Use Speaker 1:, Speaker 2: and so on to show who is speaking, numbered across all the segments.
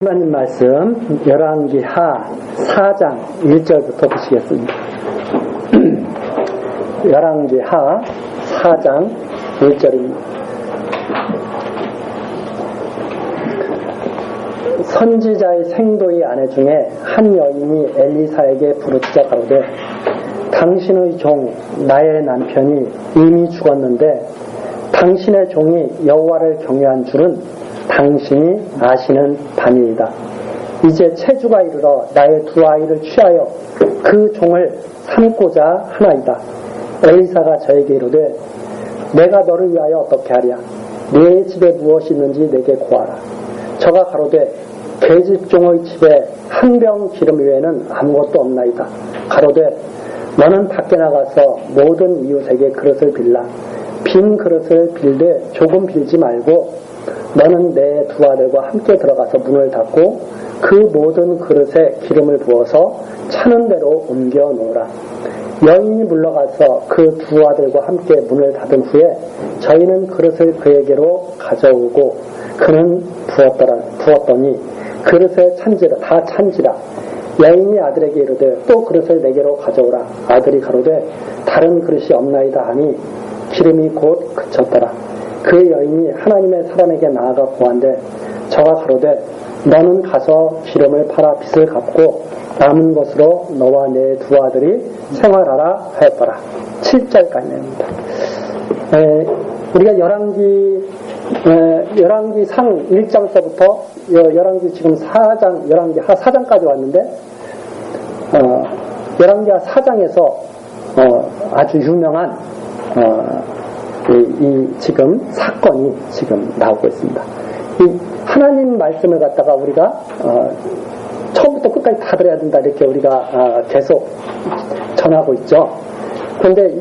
Speaker 1: 하나님 말씀 열왕기하 4장 1절부터 보시겠습니다. 열왕기하 4장 1절입니다. 선지자의 생도의 아내 중에 한 여인이 엘리사에게 부르짖어 가로되 당신의 종 나의 남편이 이미 죽었는데 당신의 종이 여호와를 경외한 줄은 당신이 아시는 바니이다. 이제 체주가 이르러 나의 두 아이를 취하여 그 종을 삼고자 하나이다. 엘리사가 저에게 이르되 내가 너를 위하여 어떻게 하랴? 네 집에 무엇이 있는지 내게 고하라. 저가 가로되 계집종의 집에 한 병 기름 외에는 아무것도 없나이다. 가로되 너는 밖에 나가서 모든 이웃에게 그릇을 빌라. 빈 그릇을 빌되 조금 빌지 말고 너는 내 두 아들과 함께 들어가서 문을 닫고 그 모든 그릇에 기름을 부어서 차는 대로 옮겨 놓으라. 여인이 물러가서 그 두 아들과 함께 문을 닫은 후에 저희는 그릇을 그에게로 가져오고 그는 부었더니 그릇에 다 찬지라. 여인이 아들에게 이르되 또 그릇을 내게로 가져오라. 아들이 가로되 다른 그릇이 없나이다 하니 기름이 곧 그쳤더라. 그 여인이 하나님의 사람에게 나아가 고한데 저가 가로되 너는 가서 기름을 팔아 빚을 갚고 남은 것으로 너와 내 두 아들이 생활하라 하였더라. 7절까지 내용입니다. 우리가 열왕기상 1장서부터 열왕기 지금 4장 열왕기하 4장까지 왔는데 열왕기하 4장에서 아주 유명한 이 지금 사건이 지금 나오고 있습니다. 이 하나님 말씀을 갖다가 우리가 처음부터 끝까지 다 들어야 된다 이렇게 우리가 계속 전하고 있죠. 그런데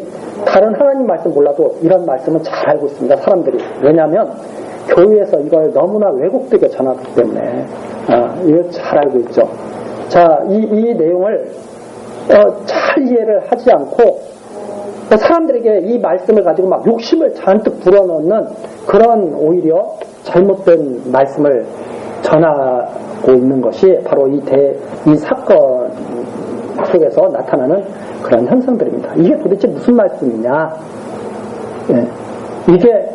Speaker 1: 다른 하나님 말씀 몰라도 이런 말씀은 잘 알고 있습니다. 사람들이. 왜냐하면 교회에서 이걸 너무나 왜곡되게 전하기 때문에 이걸 잘 알고 있죠. 자, 이 내용을 잘 이해를 하지 않고 사람들에게 이 말씀을 가지고 막 욕심을 잔뜩 불어넣는 그런 오히려 잘못된 말씀을 전하고 있는 것이 바로 이 사건 속에서 나타나는 그런 현상들입니다. 이게 도대체 무슨 말씀이냐? 이게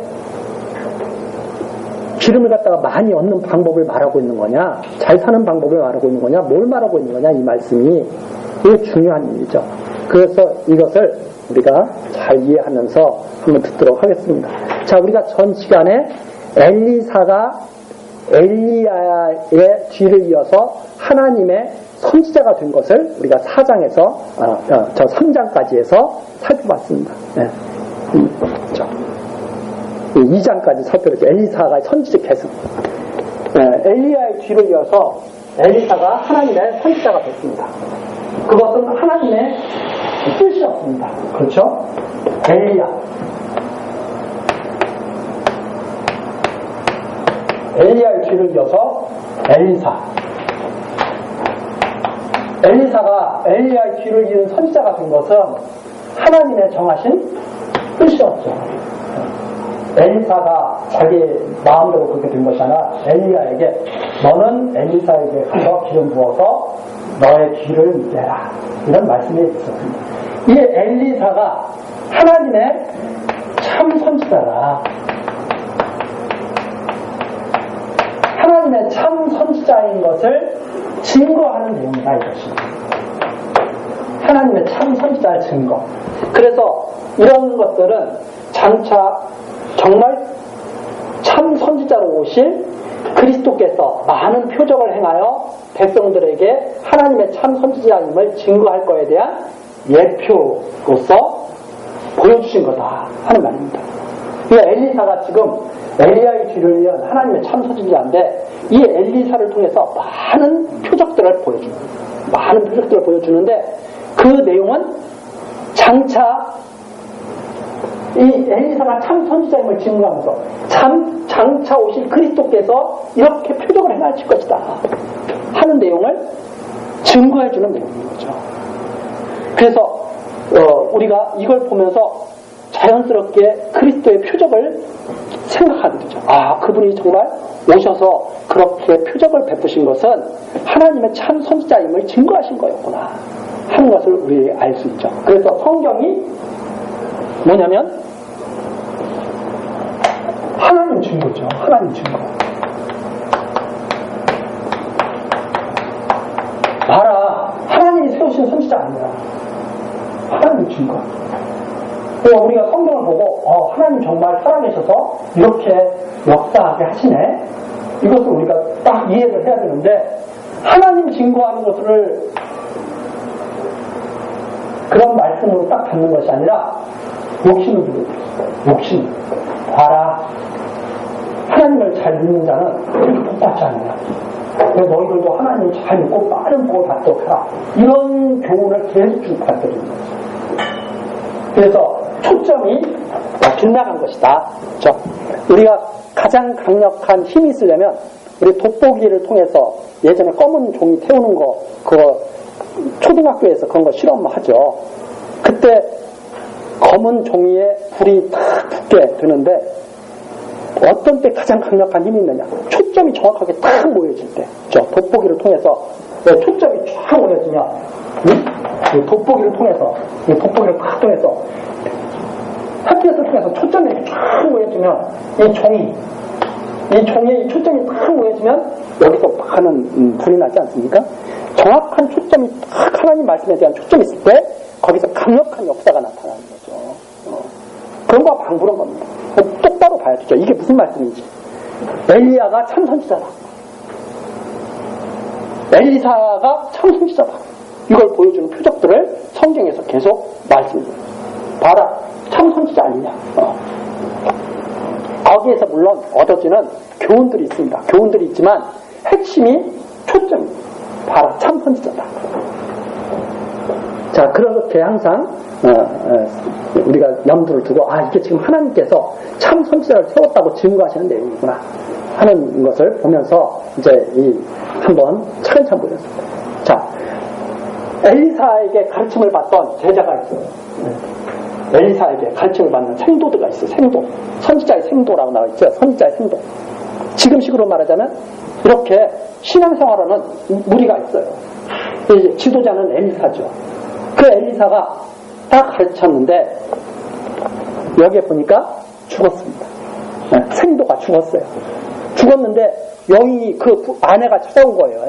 Speaker 1: 기름을 갖다가 많이 얻는 방법을 말하고 있는 거냐? 잘 사는 방법을 말하고 있는 거냐? 뭘 말하고 있는 거냐? 이 말씀이 이게 중요한 일이죠. 그래서 이것을 우리가 잘 이해하면서 한번 듣도록 하겠습니다. 자, 우리가 전 시간에 엘리사가 엘리야의 뒤를 이어서 하나님의 선지자가 된 것을 우리가 4장에서 3장까지 해서 살펴봤습니다. 2장까지 살펴봤죠. 엘리사가 선지자 계속 엘리야의 뒤를 이어서 엘리사가 하나님의 선지자가 됐습니다. 그것은 하나님의 뜻이었습니다. 그렇죠? 엘리야의 뒤를 이어서 엘리사가 엘리야의 뒤를 이은 선지자가 된 것은 하나님의 정하신 뜻이었죠. 엘리사가 자기 마음대로 그렇게 된 것이 아니라 엘리야에게 너는 엘리사에게 가서 기름 부어서 너의 귀를 내라. 이런 말씀이 있었습니다. 이 엘리사가 하나님의 참 선지자라. 하나님의 참 선지자인 것을 증거하는 내용이다 이것이. 하나님의 참 선지자의 증거. 그래서 이런 것들은 장차 정말 참 선지자로 오실 그리스도께서 많은 표적을 행하여 백성들에게 하나님의 참 선지자임을 증거할 것에 대한 예표로서 보여주신 거다 하는 말입니다. 이 엘리사가 지금 엘리야의 뒤를 이은 하나님의 참 선지자인데 이 엘리사를 통해서 많은 표적들을 보여주는데 그 내용은 장차 이 엘리사가 참 선지자임을 증거하면서 장차 오실 그리스도께서 이렇게 표적을 행하실 것이다 하는 내용을 증거해주는 내용인 거죠. 그래서 우리가 이걸 보면서 자연스럽게 그리스도의 표적을
Speaker 2: 생각하게 되죠. 아, 그분이 정말 오셔서 그렇게 표적을 베푸신 것은 하나님의 참 선지자임을 증거하신 거였구나 하는 것을 우리 알 수 있죠. 그래서 성경이 뭐냐면 하나님 증거죠. 하나님 증거. 봐라, 하나님이 세우신 선지자 아니야. 하나님 증거. 우리가 성경을 보고 하나님 정말 살아계셔서 이렇게 역사하게 하시네. 이것을 우리가 딱 이해를 해야 되는데 하나님 증거하는 것을 그런 말씀으로 딱 받는 것이 아니라 욕심을 부리고 있어요. 욕심. 봐라. 하나님을 잘 믿는 자는 이렇게 복받지 않느냐. 그래서 너희들도 하나님을 잘 믿고 빠른 복을 받도록 해라. 이런 교훈을 계속 쭉 가르쳐주는 거죠. 그래서 초점이 빗나간 것이다. 그렇죠? 우리가 가장 강력한 힘이 있으려면 우리 돋보기를 통해서 예전에 검은 종이 태우는 거 그거 초등학교에서 그런 거 실험하죠. 그때 검은 종이에 불이 탁 붙게 되는데 어떤 때 가장 강력한 힘이 있느냐. 초점이 정확하게 딱 모여질 때. 그렇죠? 돋보기를 통해서 초점이 쫙 모여지면 이 돋보기를 통해서 탁 통해서 햇빛을 통해서 초점이 쫙 모여지면 이 종이에 초점이 탁 모여지면 여기서 팍 하는 불이 나지 않습니까? 정확한 초점이 딱 하나님 말씀에 대한 초점이 있을 때 거기서 강력한 역사가 나타나는 거죠. 그런 거와 방불한 겁니다. 똑바로 봐야 되죠. 이게 무슨 말씀인지. 엘리야가 참 선지자다. 엘리사가 참 선지자다. 이걸 보여주는 표적들을 성경에서 계속 말씀합니다. 봐라, 참 선지자 아니냐. 거기에서 물론 얻어지는 교훈들이 있습니다. 교훈들이 있지만 핵심이 초점. 봐라, 참 선지자다. 자, 그렇게 항상 우리가 염두를 두고 이게 지금 하나님께서 참 선지자를 세웠다고 증거하시는 내용이구나 하는 것을 보면서 이제 한번 차근차근 보겠습니다. 자, 엘리사에게 가르침을 받던 제자가 있어요. 엘리사에게 가르침을 받는 생도들가 있어요. 생도. 선지자의 생도라고 나와 있죠. 선지자의 생도. 지금식으로 말하자면 이렇게 신앙생활하는 무리가 있어요. 이제 지도자는 엘리사죠. 그 엘리사가 딱 가르쳤는데 여기에 보니까 죽었습니다. 생도가 죽었어요. 죽었는데 여인이 그 아내가 찾아온 거예요.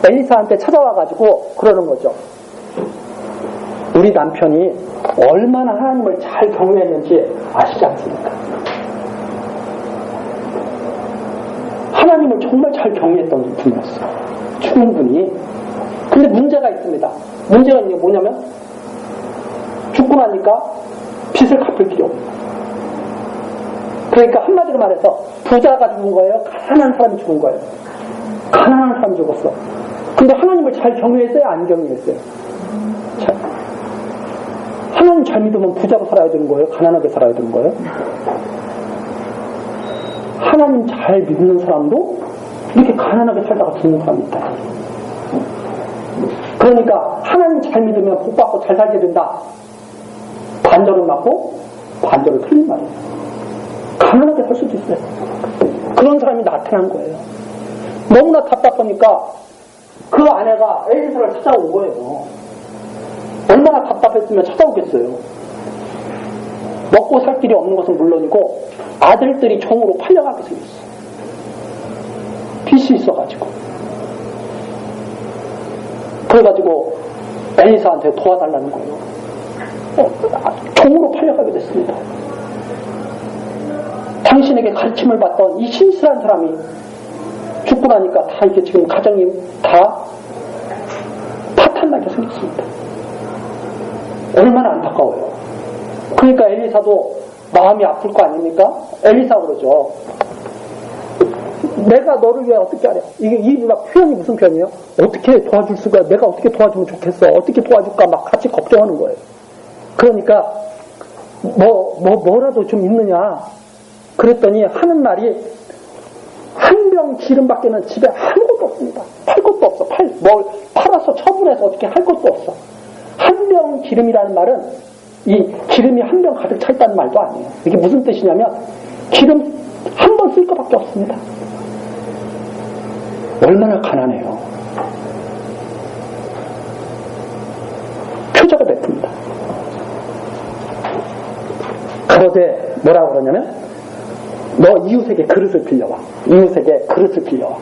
Speaker 2: 엘리사한테 찾아와가지고 그러는 거죠. 우리 남편이 얼마나 하나님을 잘 경외했는지 아시지 않습니까? 하나님을 정말 잘 경외했던 분이었어요. 죽은 분이. 근데 문제가 있습니다. 문제가 있는 게 뭐냐면 죽고 나니까 빚을 갚을 필요 없어요. 그러니까 한마디로 말해서 부자가 죽은 거예요? 가난한 사람이 죽은 거예요? 가난한 사람이 죽었어. 근데 하나님을 잘 경외했어요? 안 경외했어요? 하나님 잘 믿으면 부자로 살아야 되는 거예요? 가난하게 살아야 되는 거예요? 하나님 잘 믿는 사람도 이렇게 가난하게 살다가 죽는 사람이 있다. 그러니까 하나님 잘 믿으면 복 받고 잘 살게 된다. 반절은 맞고 반절은 틀린 말이에요. 가난하게 살 수도 있어요. 그런 사람이 나타난 거예요. 너무나 답답하니까 그 아내가 엘리사를 찾아온 거예요. 얼마나 답답했으면 찾아오겠어요. 먹고 살 길이 없는 것은 물론이고 아들들이 종으로 팔려가게 생겼어. 빚이 있어가지고. 그래가지고 엘리사한테 도와달라는 거예요. 종으로 팔려가게 됐습니다. 당신에게 가르침을 받던 이 신실한 사람이 죽고 나니까 다 이게 지금 가정이 다 파탄나게 생겼습니다. 얼마나 안타까워요. 그러니까 엘리사도 마음이 아플 거 아닙니까? 엘리사 그러죠. 내가 너를 위해 어떻게 하랴. 이 표현이 무슨 표현이에요? 어떻게 도와줄 수가, 내가 어떻게 도와주면 좋겠어. 어떻게 도와줄까 막 같이 걱정하는 거예요. 그러니까 뭐라도 좀 있느냐. 그랬더니 하는 말이 한 병 기름밖에는 집에 아무것도 없습니다. 팔 것도 없어. 뭘 팔아서 처분해서 어떻게 할 것도 없어. 한 병 기름이라는 말은 이 기름이 한 병 가득 차 있다는 말도 아니에요. 이게 무슨 뜻이냐면 기름 한 번 쓸 것밖에 없습니다. 얼마나 가난해요. 표적을 베풉니다. 가로되 뭐라고 그러냐면 너 이웃에게 그릇을 빌려와. 이웃에게 그릇을 빌려와.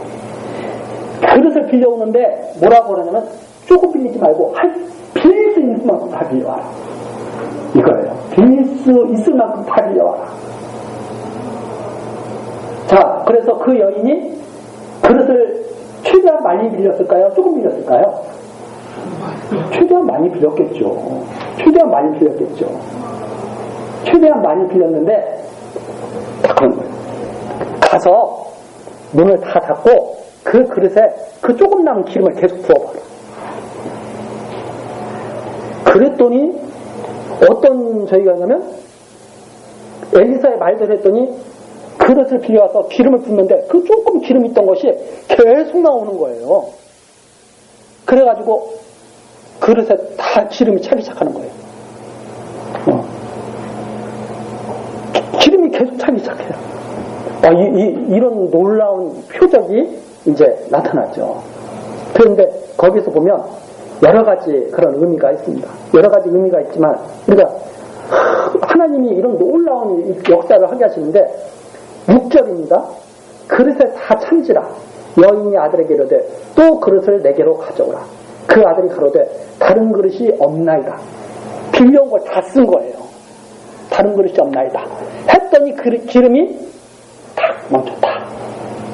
Speaker 2: 그릇을 빌려오는데 뭐라고 그러냐면 조금 빌리지 말고 빌릴 수 있는 만큼 다 빌려와라. 이거예요. 빌릴 수 있을 만큼 다 빌려와라. 자, 그래서 그 여인이 그릇을 최대한 많이 빌렸을까요? 조금 빌렸을까요? 최대한 많이 빌렸겠죠. 최대한 많이 빌렸겠죠. 최대한 많이 빌렸는데 다 그런 거예요. 가서 문을 다 닫고 그 그릇에 그 조금 남은 기름을 계속 부어봐라. 그랬더니 어떤 저희가 하냐면 엘리사의 말대로 했더니 그릇을 빌려와서 기름을 붓는데 그 조금 기름 있던 것이 계속 나오는 거예요. 그래가지고 그릇에 다 기름이 차기 시작하는 거예요. 기름이 계속 차기 시작해요. 이런 놀라운 표적이 이제 나타나죠. 그런데 거기서 보면 여러 가지 그런 의미가 있습니다. 여러 가지 의미가 있지만 우리가 하나님이 이런 놀라운 역사를 하게 하시는데 6절입니다. 그릇에 다 찬지라 여인이 아들에게 이르되 또 그릇을 내게로 가져오라. 그 아들이 가로되 다른 그릇이 없나이다. 빌려온 걸 다 쓴 거예요. 다른 그릇이 없나이다. 했더니 기름이 탁 멈췄다.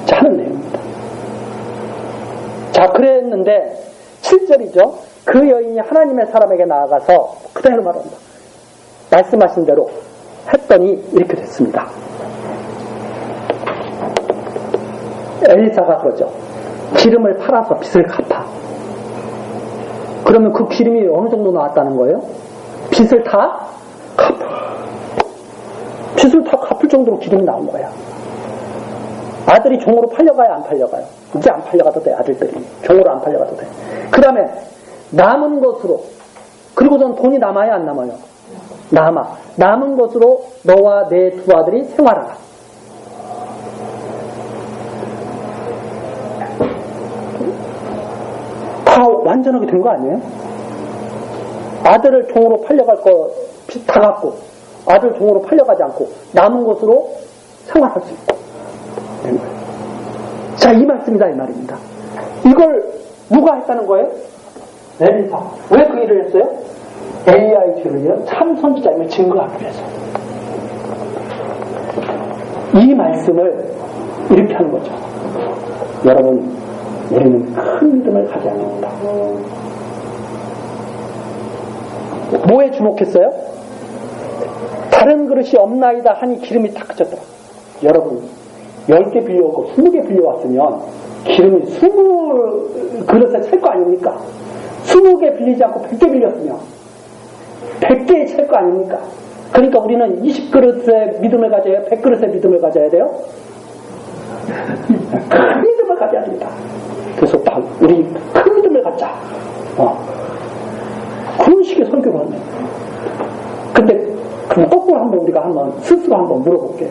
Speaker 2: 자, 하는 내용입니다. 자, 그랬는데 7절이죠. 그 여인이 하나님의 사람에게 나아가서 그대로 말합니다. 말씀하신 대로 했더니 이렇게 됐습니다. 엘리사가 그러죠. 기름을 팔아서 빚을 갚아. 그러면 그 기름이 어느 정도 나왔다는 거예요? 빚을 다 갚아. 빚을 다 갚을 정도로 기름이 나온 거야. 아들이 종으로 팔려가야 안 팔려가요? 이제 안 팔려가도 돼. 아들들이 종으로 안 팔려가도 돼. 그 다음에 남은 것으로, 그리고 전 돈이 남아야 안 남아요? 남은 것으로 너와 내 두 아들이 생활하라. 다 완전하게 된 거 아니에요? 아들을 종으로 팔려갈 거 다 갖고 아들 종으로 팔려가지 않고 남은 것으로 생활할 수 있고 된 거예요. 자, 이 말씀이다 이 말입니다. 이걸 누가 했다는 거예요? 엘리사. 왜 그 일을 했어요? 엘리야의 뒤를 이은 참 선지자임을 증거하기 위해서. 이 말씀을 이렇게 하는 거죠. 여러분, 우리는 큰 믿음을 가져야 합니다. 뭐에 주목했어요? 다른 그릇이 없나이다 하니 기름이 탁 그쳤더라. 여러분, 10개 빌려오고 20개 빌려왔으면 기름이 20그릇에 찰 거 아닙니까? 20개 빌리지 않고 100개 빌렸으면 100개에 찰 거 아닙니까? 그러니까 우리는 20그릇의 믿음을 가져야 100그릇의 믿음을 가져야 돼요? 큰 믿음을 가져야 됩니다. 그래서 우리 큰 믿음을 갖자. 그런 식의 설교를 하네. 근데 그럼 거꾸로 한번 우리가 스스로 한번 물어볼게요.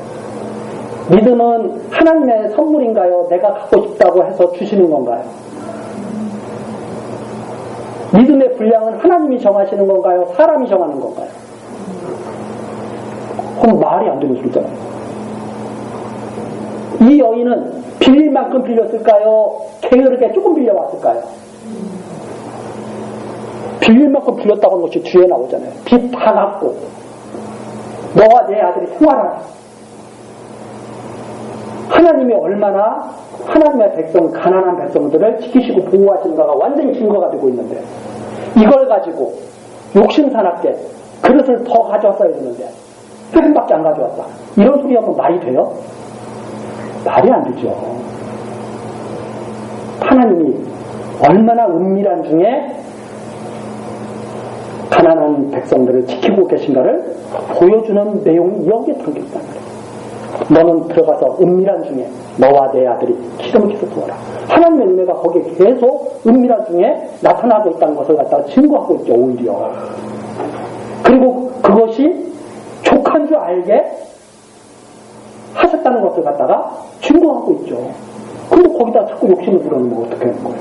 Speaker 2: 믿음은 하나님의 선물인가요? 내가 갖고 싶다고 해서 주시는 건가요? 믿음의 분량은 하나님이 정하시는 건가요? 사람이 정하는 건가요? 그럼 말이 안 되는 소리잖아요. 이 여인은 빌릴 만큼 빌렸을까요? 게으르게 조금 빌려왔을까요? 빌릴 만큼 빌렸다고 하는 것이 뒤에 나오잖아요. 빚 다 갚고 너와 내 아들이 생활하라. 하나님이 얼마나 하나님의 백성, 가난한 백성들을 지키시고 보호하시는가가 완전히 증거가 되고 있는데 이걸 가지고 욕심사납게 그릇을 더 가져왔어야 되는데 조금밖에 안 가져왔다. 이런 소리 하면 말이 돼요? 말이 안 되죠. 하나님이 얼마나 은밀한 중에 가난한 백성들을 지키고 계신가를 보여주는 내용이 여기에 담겨있단 말이에요. 너는 들어가서 은밀한 중에 너와 내 아들이 기름을 계속 부어라. 하나님의 은혜가 거기에 계속 은밀한 중에 나타나고 있다는 것을 갖다가 증거하고 있죠. 오히려. 그리고 그것이 족한 줄 알게 하셨다는 것을 갖다가 증거하고 있죠. 근데 거기다 자꾸 욕심을 부려놓으면 어떻게 하는 거예요?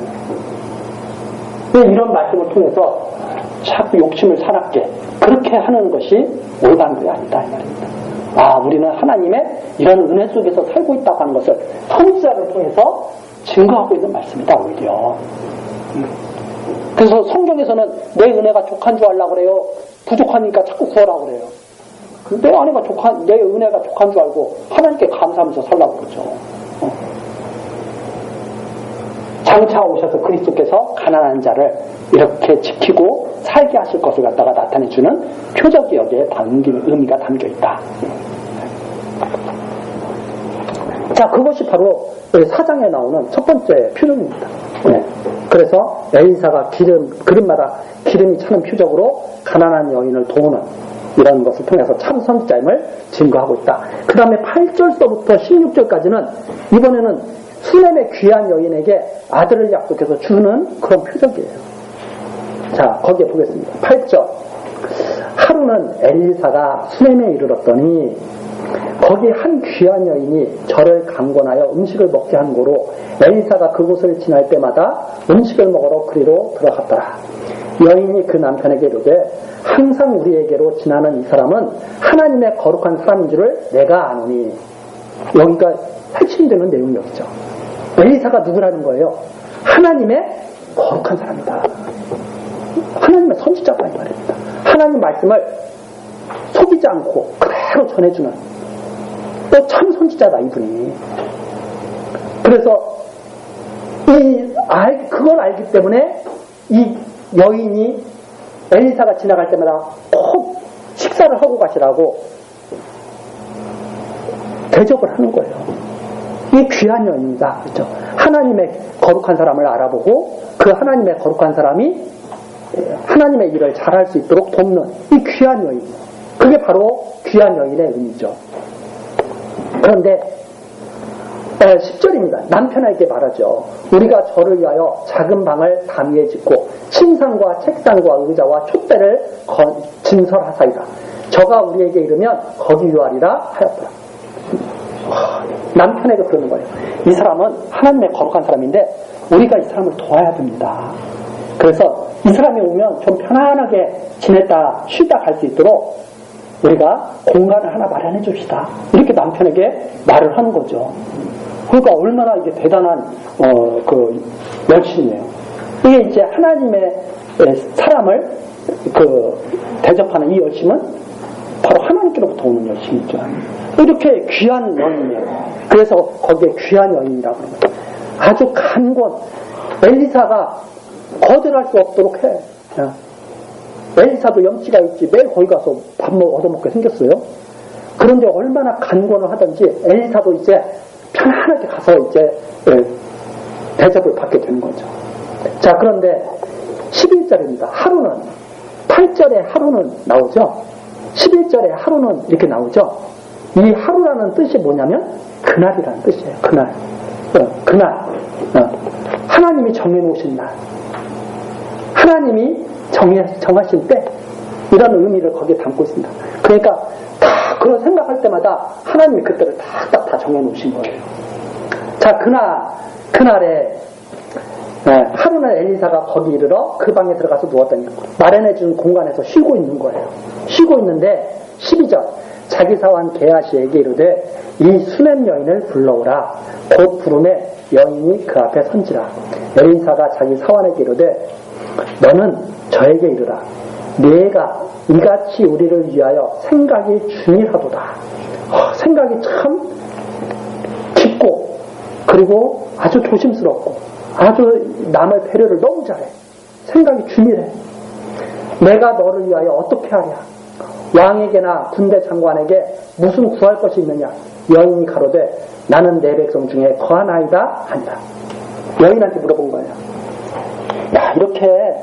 Speaker 2: 이런 말씀을 통해서 자꾸 욕심을 사납게 그렇게 하는 것이 올바른 게 아니다 이 말입니다. 우리는 하나님의 이런 은혜 속에서 살고 있다고 하는 것을 선지자를 통해서 증거하고 있는 말씀이다 오히려. 그래서 성경에서는 내 은혜가 족한 줄 알라 그래요. 부족하니까 자꾸 구하라 그래요. 내 은혜가 족한 줄 알고 하나님께 감사하면서 살라고 그러죠. 장차 오셔서 그리스도께서 가난한 자를 이렇게 지키고 살게 하실 것을 갖다가 나타내주는 표적이 여기에 의미가 담겨있다. 자, 그것이 바로 4장에 나오는 첫 번째 표적입니다. 그래서 엘리사가 그릇마다 기름이 차는 표적으로 가난한 여인을 도우는 이런 것을 통해서 참 선지자임을 증거하고 있다. 그 다음에 8절서부터 16절까지는 이번에는 수넴의 귀한 여인에게 아들을 약속해서 주는 그런 표적이에요. 자, 거기에 보겠습니다. 8절. 하루는 엘리사가 수넴에 이르렀더니 거기 한 귀한 여인이 저를 강권하여 음식을 먹게 한 고로 엘리사가 그곳을 지날 때마다 음식을 먹으러 그리로 들어갔더라. 여인이 그 남편에게 이르되 항상 우리에게로 지나는 이 사람은 하나님의 거룩한 사람인 줄을 내가 아노니. 여기가 핵심되는 내용이 여기죠. 엘리사가 누구라는 거예요? 하나님의 거룩한 사람이다. 하나님의 선지자다 이 말입니다. 하나님 말씀을 속이지 않고 그대로 전해주는 또 참 선지자다 이분이. 그래서 그걸 알기 때문에 이 여인이 엘리사가 지나갈 때마다 꼭 식사를 하고 가시라고 대접을 하는 거예요. 이 귀한 여인이다. 그렇죠? 하나님의 거룩한 사람을 알아보고 그 하나님의 거룩한 사람이 하나님의 일을 잘할 수 있도록 돕는 이 귀한 여인. 그게 바로 귀한 여인의 의미죠. 그런데 10절입니다. 남편에게 말하죠. 우리가 저를 위하여 작은 방을 담위에 짓고 침상과 책상과 의자와 촛대를 진설하사이다. 저가 우리에게 이르면 거기 유하리라 하였더라. 남편에게 그러는 거예요. 이 사람은 하나님의 거룩한 사람인데 우리가 이 사람을 도와야 됩니다. 그래서 이 사람이 오면 좀 편안하게 지냈다 쉬다 갈 수 있도록 우리가 공간을 하나 마련해 줍시다. 이렇게 남편에게 말을 하는 거죠. 그러니까 얼마나 이게 대단한 그 열심이에요. 이게 이제 하나님의 사람을 대접하는 이 열심은 바로 하나님께로부터 오는 열심이죠. 이렇게 귀한 여인이에요. 그래서 거기에 귀한 여인이라고 합니다. 아주 간권. 엘리사가 거절할 수 없도록 해. 엘리사도 염치가 있지 매일 거기 가서 밥 얻어먹게 생겼어요. 그런데 얼마나 간권을 하든지 엘리사도 이제 편안하게 가서 이제 대접을 받게 되는 거죠. 자, 그런데 11절입니다. 하루는 8절에 하루는 나오죠. 11절에 하루는 이렇게 나오죠. 이 하루라는 뜻이 뭐냐면 그날이라는 뜻이에요. 그날. 하나님이 정해놓으신 날. 하나님이 정하신 때 이런 의미를 거기에 담고 있습니다. 그러니까 다 그런 생각할 때마다 하나님이 그때를 다 정해놓으신 거예요. 자, 그날에 하루는 엘리사가 거기 이르러 그 방에 들어가서 누웠더니 마련해준 공간에서 쉬고 있는 거예요. 쉬고 있는데 12절 자기 사환 게하시에게 이르되 이 수넴 여인을 불러오라. 곧 부름에 여인이 그 앞에 선지라. 엘리사가 자기 사환에게 이르되 너는 저에게 이르라. 네가 이같이 우리를 위하여 생각이 중일하도다. 생각이 참 깊고 그리고 아주 조심스럽고 아주 남의 배려를 너무 잘해. 생각이 중일해. 내가 너를 위하여 어떻게 하랴. 왕에게나 군대 장관에게 무슨 구할 것이 있느냐. 여인이 가로되 나는 내 백성 중에 거하나이다 하니라. 여인한테 물어본 거예요. 야, 이렇게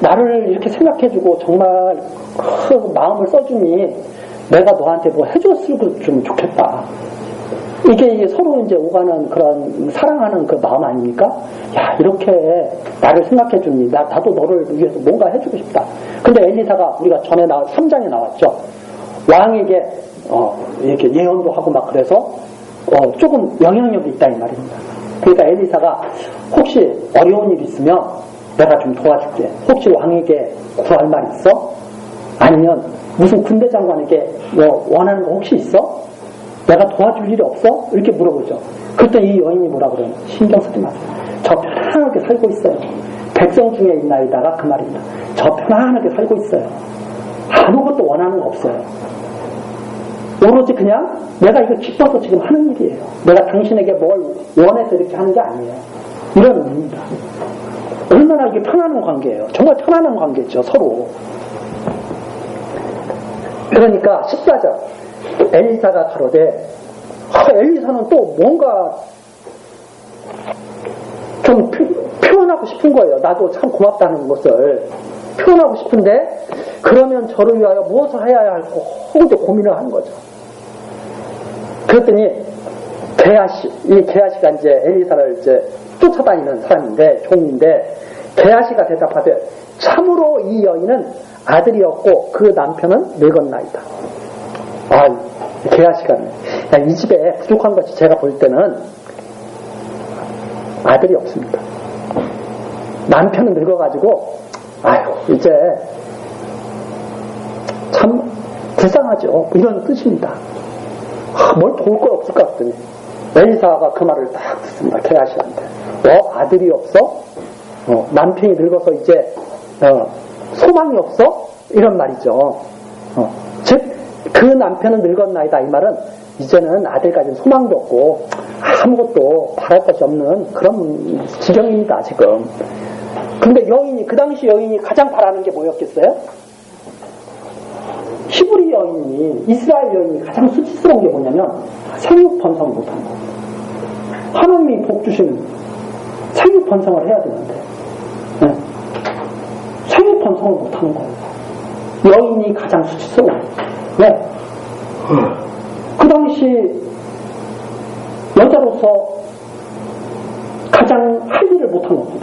Speaker 2: 나를 이렇게 생각해주고 정말 마음을 써주니 내가 너한테 뭐 해줬으면 좀 좋겠다.
Speaker 1: 이게 서로 이제 오가는 그런 사랑하는 그 마음 아닙니까? 야, 이렇게 나를 생각해 주니 나도 너를 위해서 뭔가 해주고 싶다. 근데 엘리사가 우리가 전에 3장에 나왔죠. 왕에게 이렇게 예언도 하고 막 그래서 조금 영향력이 있다 이 말입니다. 그러니까 엘리사가 혹시 어려운 일 있으면 내가 좀 도와줄게. 혹시 왕에게 구할 말 있어? 아니면 무슨 군대 장관에게 원하는 거 혹시 있어? 내가 도와줄 일이 없어? 이렇게 물어보죠. 그랬더니 이 여인이 뭐라 그래요? 신경 쓰지 마세요. 저 편안하게 살고 있어요. 백성 중에 있나이다가 그 말입니다. 저 편안하게 살고 있어요. 아무것도 원하는 거 없어요. 오로지 그냥 내가 이거 기뻐서 지금 하는 일이에요. 내가 당신에게 뭘 원해서 이렇게 하는 게 아니에요. 이런 의미입니다. 얼마나 이게 편안한 관계예요. 정말 편안한 관계죠, 서로. 그러니까 14절 엘리사가 가로되 엘리사는 또 뭔가 좀 표현하고 싶은 거예요. 나도 참 고맙다는 것을 표현하고 싶은데 그러면 저를 위하여 무엇을 해야 할까 혹은 고민을 하는 거죠. 그랬더니 이 게하시가 이제 엘리사를 이제 쫓아다니는 사람인데 종인데 게하시가 대답하되 참으로 이 여인은 아들이 없고 그 남편은 늙었나이다. 게하시가 이 집에 부족한 것이 제가 볼 때는 아들이 없습니다. 남편은 늙어가지고 이제 참 불쌍하죠. 이런 뜻입니다. 뭘 도울 거 없을 것 같더니 엘리사가 그 말을 딱 듣습니다. 게하시한테 아들이 없어? 남편이 늙어서 이제 소망이 없어? 이런 말이죠. 즉 그 남편은 늙었나이다. 이 말은 이제는 아들 가진 소망도 없고 아무것도 바랄 것이 없는 그런 지경입니다. 지금. 근데 그 당시 여인이 가장 바라는 게 뭐였겠어요? 히브리 여인이, 이스라엘 여인이 가장 수치스러운 게 뭐냐면 생육 번성을 못하는 거예요. 하나님이 복 주신 생육 번성을 해야 되는데 생육 번성을 못하는 거예요. 여인이 가장 수치스러워요. 왜? 그 당시 여자로서 가장 할 일을 못한 거거든요.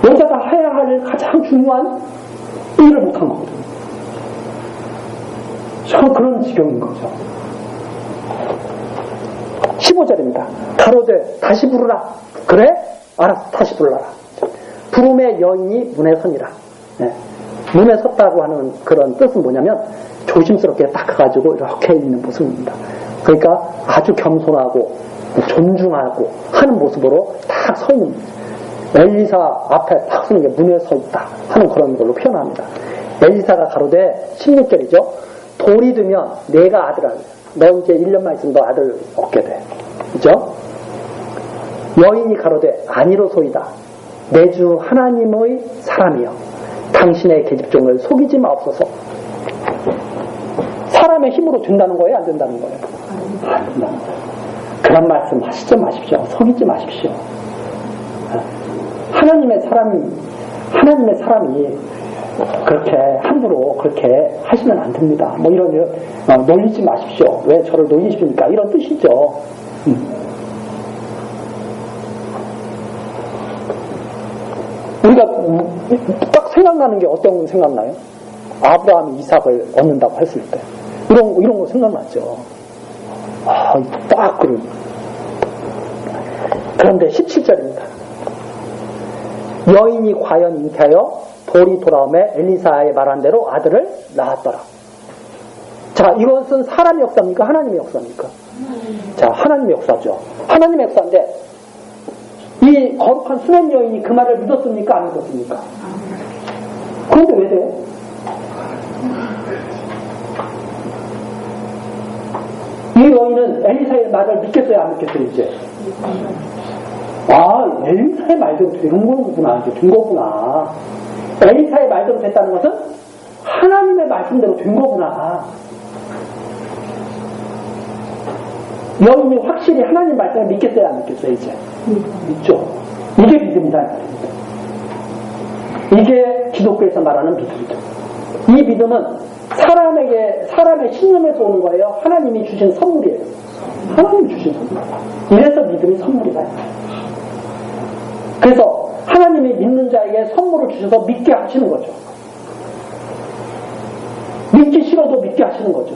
Speaker 1: 여자가 해야 할 가장 중요한 일을 못한 거거든요. 참 그런 지경인 거죠. 15절입니다. 가로되 다시 부르라. 그래? 알았어. 다시 불러라. 부름의 여인이 문에 서니라. 문에 섰다고 하는 그런 뜻은 뭐냐면 조심스럽게 딱 가가지고 이렇게 있는 모습입니다. 그러니까 아주 겸손하고 존중하고 하는 모습으로 딱 서 있는 거죠. 엘리사 앞에 딱 서는 게 문에 서 있다 하는 그런 걸로 표현합니다. 엘리사가 가로되 16절이죠. 돌이 되면 내가 아들 하려. 너 이제 1년만 있으면 너 아들 얻게 돼. 그죠? 여인이 가로되 아니로소이다. 내 주 하나님의 사람이여 당신의 계집종을 속이지 마옵소서. 사람의 힘으로 된다는 거예요? 안 된다는 거예요? 안 된다는 거예요. 그런 말씀 하시지 마십시오. 속이지 마십시오. 하나님의 사람이 그렇게 함부로 그렇게 하시면 안 됩니다. 뭐 이런 놀리지 마십시오. 왜 저를 놀리십니까? 이런 뜻이죠. 우리가 딱 생각나는 게 어떤 생각나요? 아브라함이 이삭을 얻는다고 했을 때 이런 거 생각나죠. 딱 그런. 그런데 17절입니다. 여인이 과연 잉태하여 돌이 돌아오매 엘리사의 말한 대로 아들을 낳았더라. 자, 이것은 사람의 역사입니까? 하나님의 역사입니까? 자, 하나님의 역사죠. 하나님의 역사인데 이 거룩한 수냄 여인이 그 말을 믿었습니까? 안 믿었습니까? 그런데 왜 돼요? 이 여인은 엘리사의 말을 믿겠어요? 안 믿겠어요? 이제? 엘리사의 말대로 되는 거구나. 이제 된 거구나. 엘리사의 말대로 됐다는 것은 하나님의 말씀대로 된 거구나. 여인이 확실히 하나님 말씀을 믿겠어요? 안 믿겠어요? 이제? 믿죠. 이게 믿음이라는 말입니다. 이게 기독교에서 말하는 믿음이죠. 이 믿음은
Speaker 2: 사람의 신념에서 오는 거예요. 하나님이 주신 선물이에요. 하나님이 주신 선물. 이래서 믿음이 선물이다. 그래서 하나님이 믿는 자에게 선물을 주셔서 믿게 하시는 거죠. 믿기 싫어도 믿게 하시는 거죠.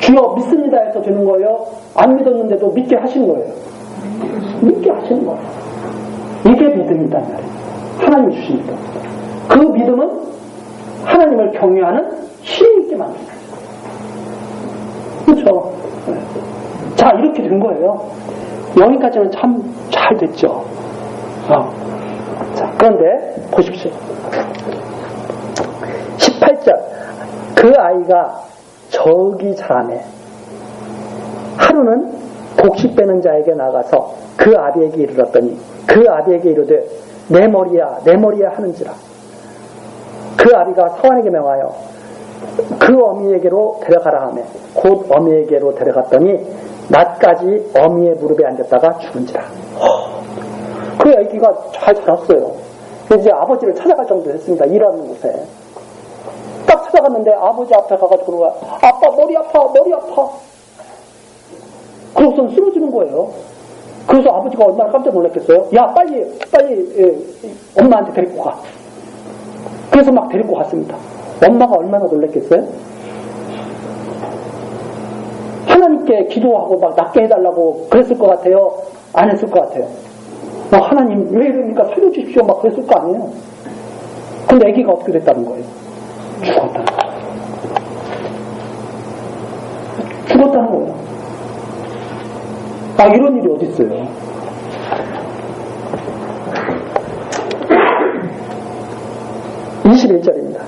Speaker 2: 주여 믿습니다 해서 되는 거예요? 안 믿었는데도 믿게 하시는 거예요. 믿게 하시는 거예요. 이게 믿음이다 말이에요. 하나님이 주신 믿음. 그 믿음은 하나님을 경외하는 힘이 있게 만듭니다. 그렇죠? 자, 이렇게 된 거예요. 여기까지는 참 잘 됐죠. 자, 그런데 보십시오. 18절. 그 아이가 저기 자라매 하루는 곡식 빼는 자에게 나가서 그 아비에게 이르렀더니 그 아비에게 이르되 내 머리야 내 머리야 하는지라. 그 아비가 서원에게 명하여 그 어미에게로 데려가라 하며 곧 어미에게로 데려갔더니 낮까지 어미의 무릎에 앉았다가 죽은지라. 그 아기가 잘 자랐어요. 이제 아버지를 찾아갈 정도 됐습니다. 일하는 곳에 딱 찾아갔는데 아버지 앞에 가가지고 그런 거야. 아빠 머리 아파 머리 아파. 그러고선 쓰러지는 거예요. 그래서 아버지가 얼마나 깜짝 놀랐겠어요. 야 빨리 엄마한테 데리고 가. 그래서 막 데리고 갔습니다. 엄마가 얼마나 놀랐겠어요? 하나님께 기도하고 막 낫게 해달라고 그랬을 것 같아요? 안 했을 것 같아요? 하나님 왜 이러니까 살려주십시오 막 그랬을 거 아니에요? 근데 아기가 어떻게 됐다는 거예요? 죽었다는 거예요. 죽었다는 거예요. 이런 일이 어디 있어요? (21절입니다)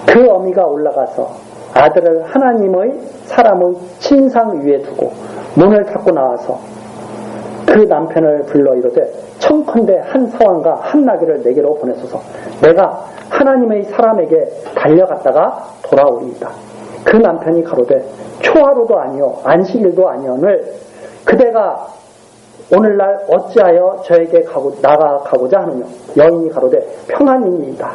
Speaker 2: 그 어미가 올라가서 아들을 하나님의 사람의 침상 위에 두고 문을 닫고 나와서 그 남편을 불러 이르되 청컨대 한 사환과 한 나귀를 내게로 보내소서. 내가 하나님의 사람에게 달려갔다가 돌아오리이다. 그 남편이 가로되 초하루도 아니요 안식일도 아니오늘 그대가 오늘날 어찌하여 저에게 나가가고자 하느냐. 여인이 가로되 평안이니이다.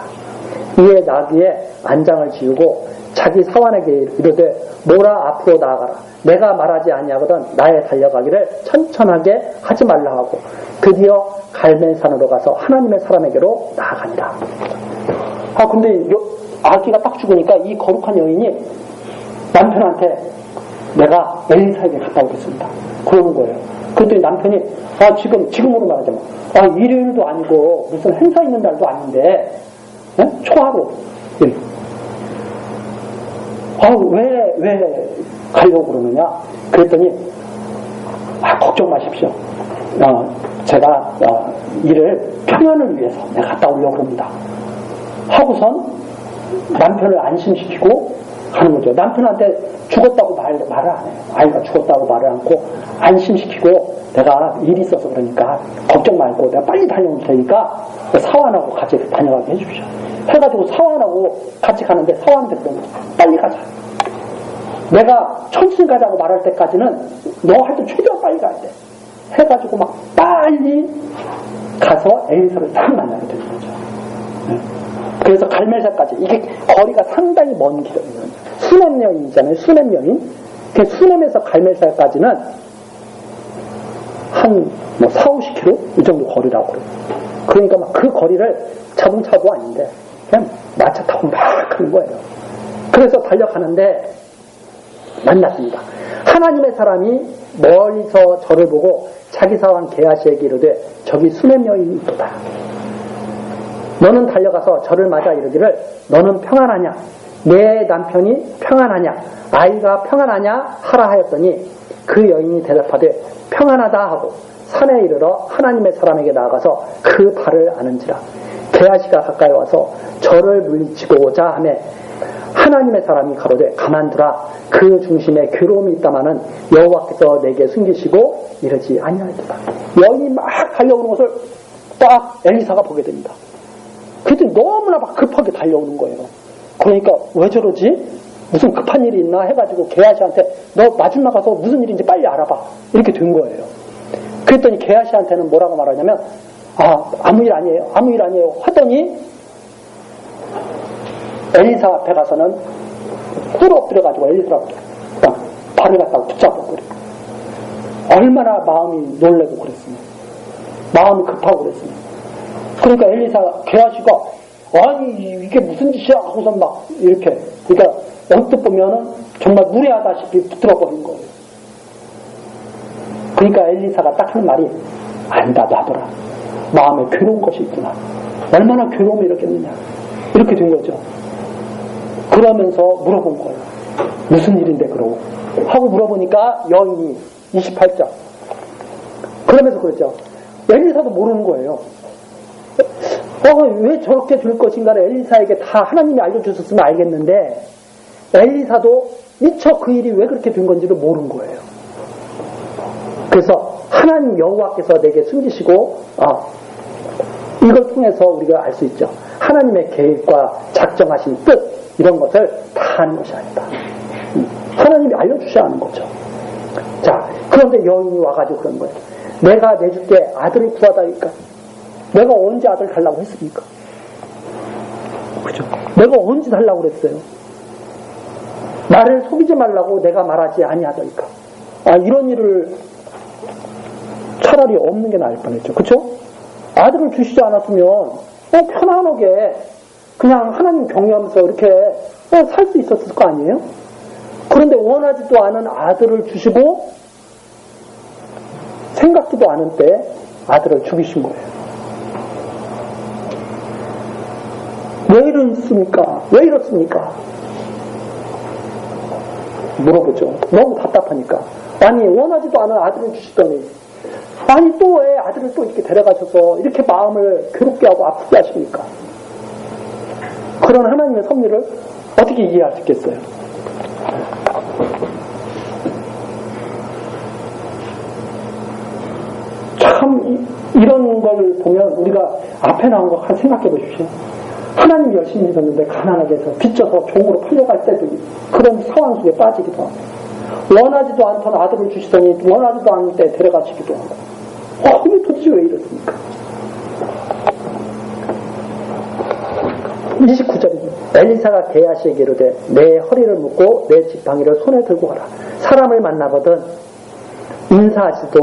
Speaker 2: 이에 나귀에 안장을 지우고 자기 사환에게 이르되 모라 앞으로 나아가라. 내가 말하지 아니하거든 나의 달려가기를 천천하게 하지 말라 하고 드디어 갈멜산으로 가서 하나님의 사람에게로 나아가니라. 근데 아기가 딱 죽으니까 이 거룩한 여인이 남편한테 내가 엘리사에게 갔다 오겠습니다. 그러는 거예요. 그랬더니 남편이 지금으로 말하자면 일요일도 아니고 무슨 행사 있는 날도 아닌데 초하루 왜 가려고 그러느냐? 그랬더니 걱정 마십시오. 제가 일을 평안을 위해서 내가 갔다 오려고 합니다. 하고선 남편을 안심시키고 하는 거죠. 남편한테 죽었다고 말을 안 해요. 아이가 죽었다고 말을 않고 안심시키고 내가 일이 있어서 그러니까 걱정 말고 내가 빨리 다녀올 테니까 사환하고 같이 다녀가게 해주십시오. 해가지고 사환하고 같이 가는데 사환한테 그러는 거죠. 빨리 가자. 내가 천천히 가자고 말할 때까지는 너 하여튼 최대한 빨리 가야 돼. 해가지고 막 빨리 가서 엘리사를 딱 만나게 되는 거죠. 그래서 갈멜산까지 이게 거리가 상당히 먼 길이에요. 수넴 여인이잖아요. 수넴 여인. 그 수넴에서 갈멜산까지는 한 4-50km 이 정도 거리라고 그래요. 그러니까 막 그 거리를 자동차도 아닌데 그냥 마차 타고 막 하는 거예요. 그래서 달려가는데 만났습니다. 하나님의 사람이 멀리서 저를 보고 자기 사환 게하시에게 이르되 저기 수넴 여인이 있도다. 너는 달려가서 저를 맞아 이르기를 너는 평안하냐? 내 남편이 평안하냐? 아이가 평안하냐? 하라 하였더니 그 여인이 대답하되 평안하다 하고 산에 이르러 하나님의 사람에게 나아가서 그 발을 아는지라. 게하시가 가까이 와서 저를 물리치고자 하며 하나님의 사람이 가로되 가만두라. 그 중심에 괴로움이 있다마는 여호와께서 내게 숨기시고 이러지 아니하리라. 여인이 막 달려오는 것을 딱 엘리사가 보게 됩니다. 그랬더니 너무나 막 급하게 달려오는 거예요. 그러니까 왜 저러지? 무슨 급한 일이 있나 해가지고 게하시한테 너 마중 나가서 무슨 일인지 빨리 알아봐. 이렇게 된 거예요. 그랬더니 게하시한테는 뭐라고 말하냐면 아무 일 아니에요. 아무 일 아니에요. 하더니 엘리사 앞에 가서는 꿇어 엎드려가지고 엘리사를 딱 발을 갖다가 붙잡고 그래. 얼마나 마음이 놀래고 그랬으면, 마음이 급하고 그랬으면. 그러니까 엘리사가 게하시가 아니 이게 무슨 짓이야 하고서 막 이렇게, 그러니까 언뜻 보면은 정말 무례하다시피 붙들어 버린 거예요. 그러니까 엘리사가 딱 하는 말이 아니다 놔둬라. 마음에 괴로운 것이 있구나. 얼마나 괴로움이 이렇겠느냐. 이렇게 된 거죠. 그러면서 물어본 거예요. 무슨 일인데 그러고 하고 물어보니까 여인이 28장. 그러면서 그랬죠. 엘리사도 모르는 거예요. 왜 저렇게 될 것인가를 엘리사에게 다 하나님이 알려주셨으면 알겠는데 엘리사도 미처 그 일이 왜 그렇게 된 건지도 모르는 거예요. 그래서 하나님 여호와께서 내게 숨기시고 이걸 통해서 우리가 알 수 있죠. 하나님의 계획과 작정하신 뜻 이런 것을 다 아는 것이 아니다. 하나님이 알려주셔야 하는 거죠. 자, 그런데 여인이 와가지고 그런 거예요. 내가 내줄게 아들을 구하다니까. 내가 언제 아들 달라고 했습니까? 그죠? 내가 언제 달라고 그랬어요? 나를 속이지 말라고 내가 말하지 아니하다니까. 이런 일을 차라리 없는 게 나을 뻔했죠. 그쵸? 아들을 주시지 않았으면 편안하게 그냥 하나님 경외하면서 이렇게 살 수 있었을 거 아니에요? 그런데 원하지도 않은 아들을 주시고 생각지도 않은 때 아들을 죽이신 거예요. 왜 이렇습니까? 왜 이렇습니까? 물어보죠. 너무 답답하니까. 아니 원하지도 않은 아들을 주시더니 아니 또 왜 아들을 또 이렇게 데려가셔서 이렇게 마음을 괴롭게 하고 아프게 하십니까? 그런 하나님의 섭리를 어떻게 이해할 수 있겠어요? 참 이런 걸 보면 우리가 앞에 나온 거 생각해 보십시오. 하나님 열심히 믿었는데 가난하게 해서 빚져서 종으로 팔려갈 때도 그런 상황 속에 빠지기도 하고 원하지도 않던 아들을 주시더니 원하지도 않을 때 데려가시기도 하고 이게 도대체 왜 이렇습니까? 29절입니다. 엘리사가 게하시에게 이르되 내 허리를 묶고 내 지팡이를 손에 들고 가라. 사람을 만나거든 인사하지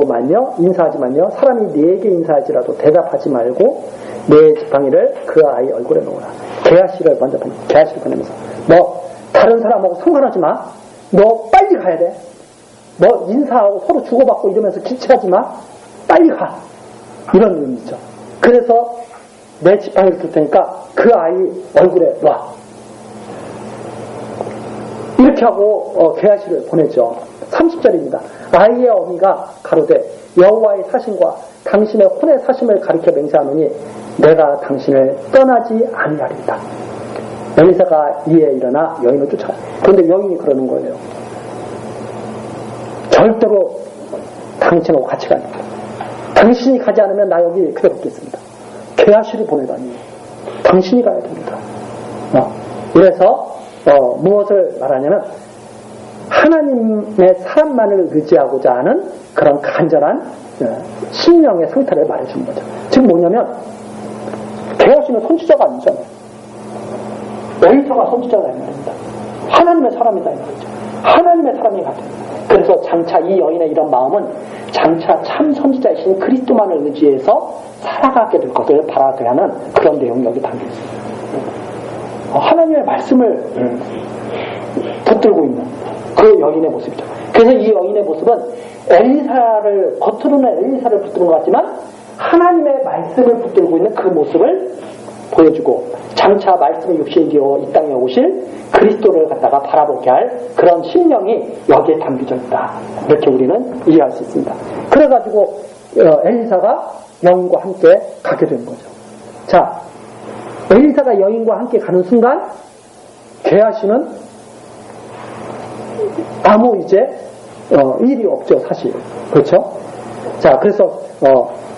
Speaker 2: 말며 사람이 네게 인사하지라도 대답하지 말고 내 지팡이를 그 아이 얼굴에 놓으라. 게하시를 먼저 게하시를 보내면서 너 다른 사람하고 상관하지 마. 너 빨리 가야 돼. 너 인사하고 서로 주고받고 이러면서 기치하지 마. 빨리 가. 이런 의미죠. 그래서 내 지팡이를 줄 테니까 그 아이 얼굴에 놔. 이렇게 하고 게하시를 보냈죠. 30절입니다. 아이의 어미가 가로되 여호와의 사심과 당신의 혼의 사심을 가리켜 맹세하노니 내가 당신을 떠나지 아니하리이다. 엘리사가 이에 일어나 여인을 쫓아가. 그런데 여인이 그러는 거예요. 절대로 당신하고 같이 가야 됩니다. 당신이 가지 않으면 나 여기 그대로 있겠습니다. 게하시를 보내다니 당신이 가야 됩니다. 그래서 무엇을 말하냐면 하나님의 사람만을 의지하고자 하는 그런 간절한 심령의 상태를 말해주는 거죠. 지금 뭐냐면 게하시는 선지자가 아니잖아요. 엘리사가 선지자가 아닙니다. 하나님의 사람이다 이 말이죠. 하나님의 사람이 같아요. 그래서 장차 이 여인의 이런 마음은 장차 참 선지자이신 그리스도만을 의지해서 살아가게 될 것을 바라게 하는 그런 내용이 여기 담겨 있습니다. 하나님의 말씀을 붙들고 있는 그 여인의 모습이죠. 그래서 이 여인의 모습은 겉으로는 엘리사를 붙드는 것 같지만 하나님의 말씀을 붙들고 있는 그 모습을 보여주고 장차 말씀의 육신이 되어 이 땅에 오실 그리스도를 갖다가 바라보게 할 그런 심령이 여기에 담겨져 있다. 이렇게 우리는 이해할 수 있습니다. 그래가지고 엘리사가 여인과 함께 가게 된 거죠. 자, 엘리사가 여인과 함께 가는 순간 게하시는 아무 이제 일이 없죠, 사실. 그렇죠? 자, 그래서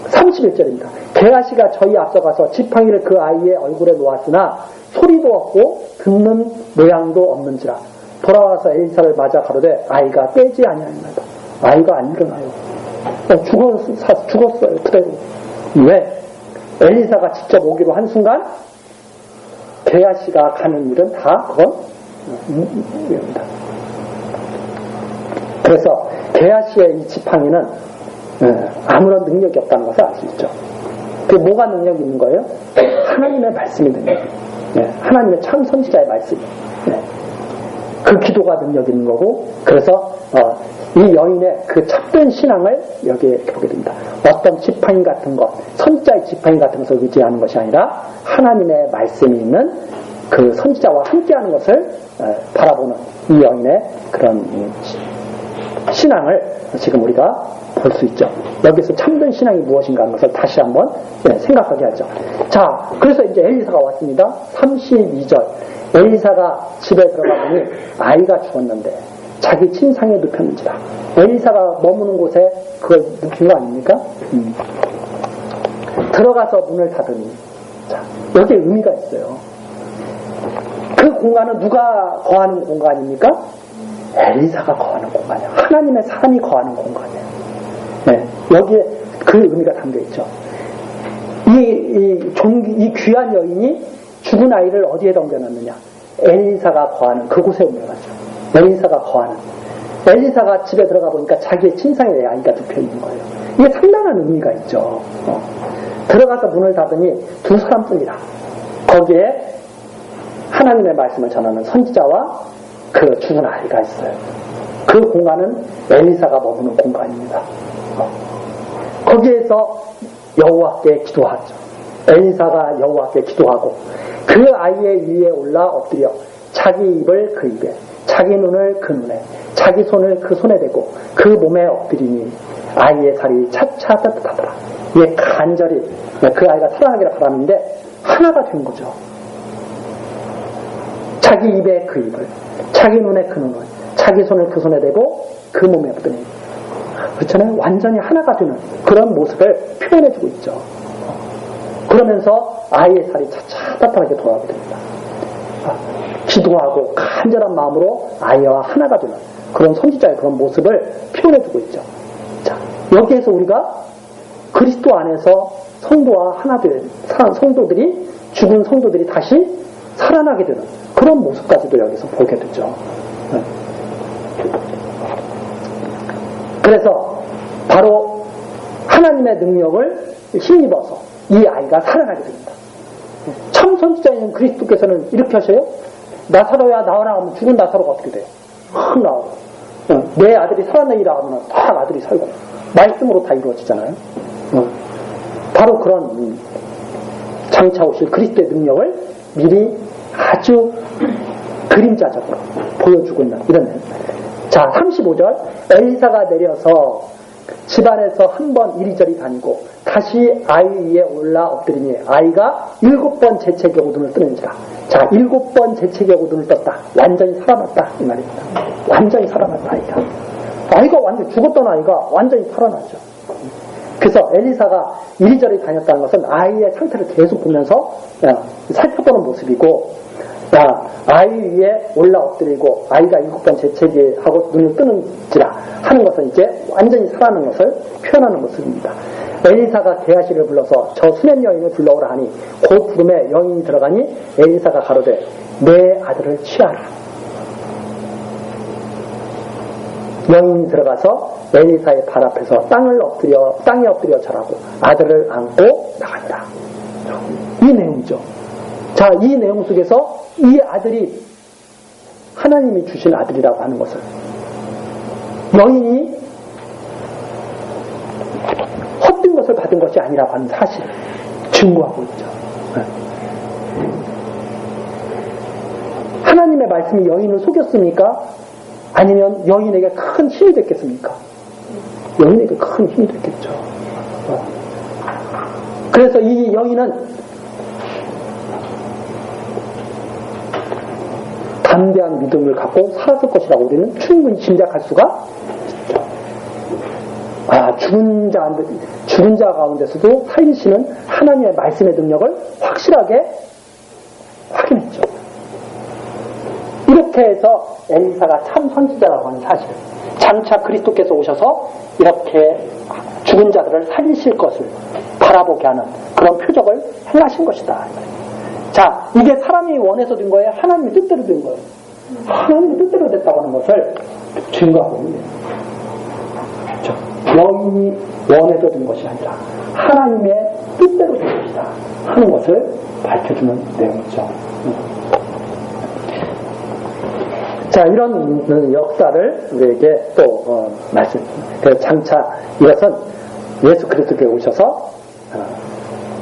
Speaker 2: 31절입니다. 게하시가 저희 앞서가서 지팡이를 그 아이의 얼굴에 놓았으나 소리도 없고 듣는 모양도 없는지라 돌아와서 엘리사를 맞아 가로되 아이가 깨지 아니하니이다. 아이가 안 일어나요. 죽었어요, 그대로. 왜? 엘리사가 직접 오기로 한 순간
Speaker 1: 게하시가 가는 일은 다 그건 무효입니다. 그래서 게하시의 이 지팡이는 아무런 능력이 없다는 것을 알 수 있죠. 그 뭐가 능력이 있는 거예요? 하나님의 말씀이 능력이. 하나님의 참 선지자의 말씀이. 그 기도가 능력이 있는 거고, 그래서 이 여인의 그 참된 신앙을 여기에 보게 됩니다. 어떤 지팡이 같은 것, 선지자의 지팡이 같은 것을 의지하는 것이 아니라 하나님의 말씀이 있는 그 선지자와 함께하는 것을 바라보는 이 여인의 그런 신앙을 지금 우리가 볼 수 있죠. 여기서 참된 신앙이 무엇인가 하는 것을 다시 한번 생각하게 하죠. 자, 그래서 이제 엘리사가 왔습니다. 32절. 엘리사가 집에 들어가 보니 아이가 죽었는데 자기 침상에 눕혔는지라. 엘리사가 머무는 곳에 그걸 눕힌 거 아닙니까? 들어가서 문을 닫으니, 자, 여기에 의미가 있어요. 그 공간은 누가 거하는 공간입니까? 엘리사가 거하는 공간이에요. 하나님의 사람이 거하는 공간이에요. 여기에 그 의미가 담겨있죠. 이 귀한 여인이 죽은 아이를 어디에 옮겨놨느냐? 엘리사가 거하는 그곳에 옮겨놨죠. 엘리사가 거하는. 엘리사가 집에 들어가 보니까 자기의 침상에 아이가 눕혀있는 거예요. 이게 상당한 의미가 있죠. 들어가서 문을 닫으니 두 사람뿐이라. 거기에 하나님의 말씀을 전하는 선지자와 그 죽은 아이가 있어요. 그 공간은 엘리사가 머무는 공간입니다. 거기에서 여호와께 기도하죠. 엘리사가 여호와께 기도하고 그 아이의 위에 올라 엎드려 자기 입을 그 입에, 자기 눈을 그 눈에, 자기 손을 그 손에 대고 그 몸에 엎드리니 아이의 살이 차차 따뜻하더라. 이게 간절히 그 아이가 살아나기를 바랐는데 하나가 된 거죠. 자기 입에 그 입을, 자기 눈에 그 눈을, 자기 손을 그 손에 대고 그 몸에 엎드리니, 그렇잖아요. 완전히 하나가 되는 그런 모습을 표현해주고 있죠. 그러면서 아이의 살이 차차 따뜻하게 돌아오게 됩니다. 기도하고 간절한 마음으로 아이와 하나가 되는 그런 선지자의 그런 모습을 표현해주고 있죠. 자, 여기에서 우리가 그리스도 안에서 성도와 하나 된 성도들이, 죽은 성도들이 다시 살아나게 되는 그런 모습까지도 여기서 보게 되죠. 그래서 바로 하나님의 능력을 힘입어서 이 아이가 살아나게 됩니다. 참 선지자인 그리스도께서는 이렇게 하셔요. 나사로야 나와라 하면 죽은 나사로가 어떻게 돼요? 확 나오고, 내 아들이 살아나리라 하면 딱 아들이 살고, 말씀으로 다 이루어지잖아요. 바로 그런 장차 오실 그리스도의 능력을 미리 아주 그림자적으로 보여주고 있는 이런. 자, 35절. 엘리사가 내려서 집안에서 한 번 이리저리 다니고 다시 아이 위에 올라 엎드리니 아이가 7번 재채기하고 눈을 뜨는지라. 자, 7번 재채기하고 눈을 떴다. 완전히 살아났다 이 말입니다. 완전히 살아났다. 아이가 완전히 죽었던 아이가 완전히 살아났죠. 그래서 엘리사가 이리저리 다녔다는 것은 아이의 상태를 계속 보면서 살펴보는 모습이고, 아이 위에 올라 엎드리고 아이가 7번 재채기하고 눈을 뜨는지라 하는 것은 이제 완전히 살아나는 것을 표현하는 모습입니다. 엘리사가 게하시를 불러서 저 수냄 여인을 불러오라 하니 곧 부름에 여인이 들어가니 엘리사가 가로되 내 아들을 취하라. 여인이 들어가서 엘리사의 발 앞에서 땅에 엎드려 절하고 아들을 안고 나가니라. 이 내용이죠. 자, 이 내용 속에서 이 아들이 하나님이 주신 아들이라고 하는 것을 여인이 헛된 것을 받은 것이 아니라고 하는 사실을 증거하고 있죠. 하나님의 말씀이 여인을 속였습니까? 아니면 여인에게 큰 힘이 됐겠습니까? 여인에게 큰 힘이 됐겠죠. 그래서 이 여인은 담대한 믿음을 갖고 살았을 것이라고 우리는 충분히 짐작할 수가 있죠. 죽은 자 가운데서도 살리시는 하나님의 말씀의 능력을 확실하게 확인했죠. 이렇게 해서 엘리사가 참 선지자라고 하는 사실, 장차 그리스도께서 오셔서 이렇게 죽은 자들을 살리실 것을 바라보게 하는 그런 표적을 행하신 것이다.
Speaker 2: 자, 이게 사람이 원해서 된 거예요? 하나님의 뜻대로 된 거예요? 하나님의 뜻대로 됐다고 하는 것을 증거하고 있는 거예요. 그렇죠? 여인이 원해서 된 것이 아니라 하나님의 뜻대로 된 것이다 하는 것을 밝혀주는 내용이죠. 자, 이런 역사를 우리에게 또 말씀. 그래서 장차 이것은 예수 그리스도께 오셔서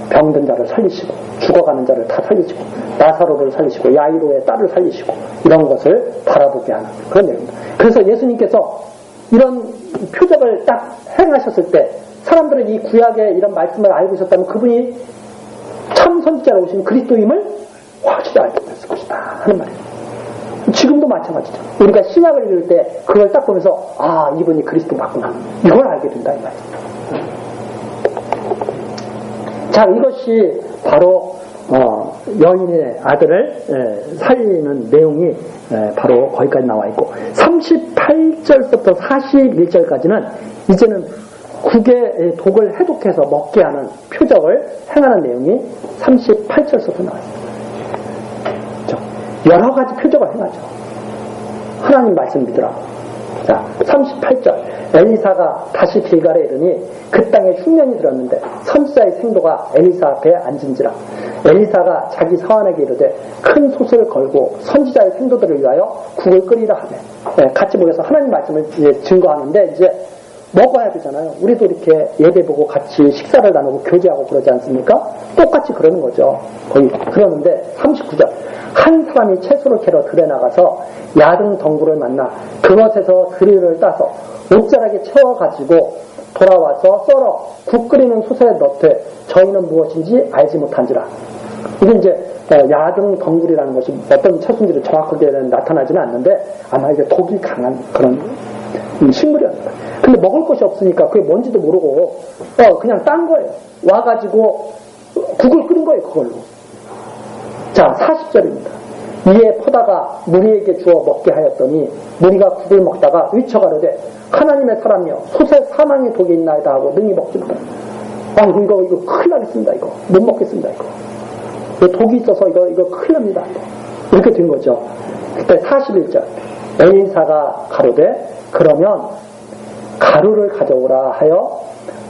Speaker 2: 병든 자를 살리시고 죽어가는 자를 다 살리시고 나사로를 살리시고 야이로의 딸을 살리시고 이런 것을 바라보게 하는 그런 내용입니다. 그래서 예수님께서 이런 표적을 딱 행하셨을 때 사람들은 이 구약의 이런 말씀을 알고 있었다면 그분이 참 선지자로 오신 그리스도임을 확실히 알게 됐을 것이다 하는 말이에요. 지금도 마찬가지죠. 우리가 신약을 읽을 때 그걸 딱 보면서 아, 이분이 그리스도 맞구나 이걸 알게 된다 이 말이에요. 자, 이것이 바로 여인의 아들을 살리는 내용이 바로 거기까지 나와 있고 38절부터 41절까지는 이제는 국의 독을 해독해서 먹게 하는 표적을 행하는 내용이 38절부터 나와 있습니다. 여러 가지 표적을 행하죠. 하나님 말씀 믿으라고. 자, 38절. 엘리사가 다시 길갈에 이르니 그 땅에 흉년이 들었는데 선지자의 생도가 엘리사 앞에 앉은지라. 엘리사가 자기 사환에게 이르되 큰 솥을 걸고 선지자의 생도들을 위하여 국을 끓이라 하네. 같이 보면서 하나님 말씀을 증거하는데 이제 먹어야 되잖아요. 우리도 이렇게 예배 보고 같이 식사를 나누고 교제하고 그러지 않습니까? 똑같이 그러는 거죠. 거의 그러는데 39절. 한 사람이 채소를 캐러 들에 나가서 야등 덩굴을 만나 그것에서 드리를 따서 옷자락에 채워가지고 돌아와서 썰어 국 끓이는 솥에 넣되 저희는 무엇인지 알지 못한지라. 이게 이제 야등 덩굴이라는 것이 어떤 채소인지를 정확하게 나타나지는 않는데 아마 이게 독이 강한 그런 식물이었습니다. 근데 먹을 것이 없으니까 그게 뭔지도 모르고 그냥 딴 거예요. 와가지고 국을 끓인 거예요. 그걸로. 자, 40절입니다. 이에 포다가 무리에게 주어 먹게 하였더니 무리가 국을 먹다가 위쳐가로되 하나님의 사람이여 솥에 사망의 독이 있나이다 하고 능히 먹지 못하라. 이거 큰일 나겠습니다. 이거 못 먹겠습니다. 이거 독이 있어서 이거 큰일 납니다. 이렇게 된 거죠. 그때 41절 엘리사가 가로되 그러면 가루를 가져오라 하여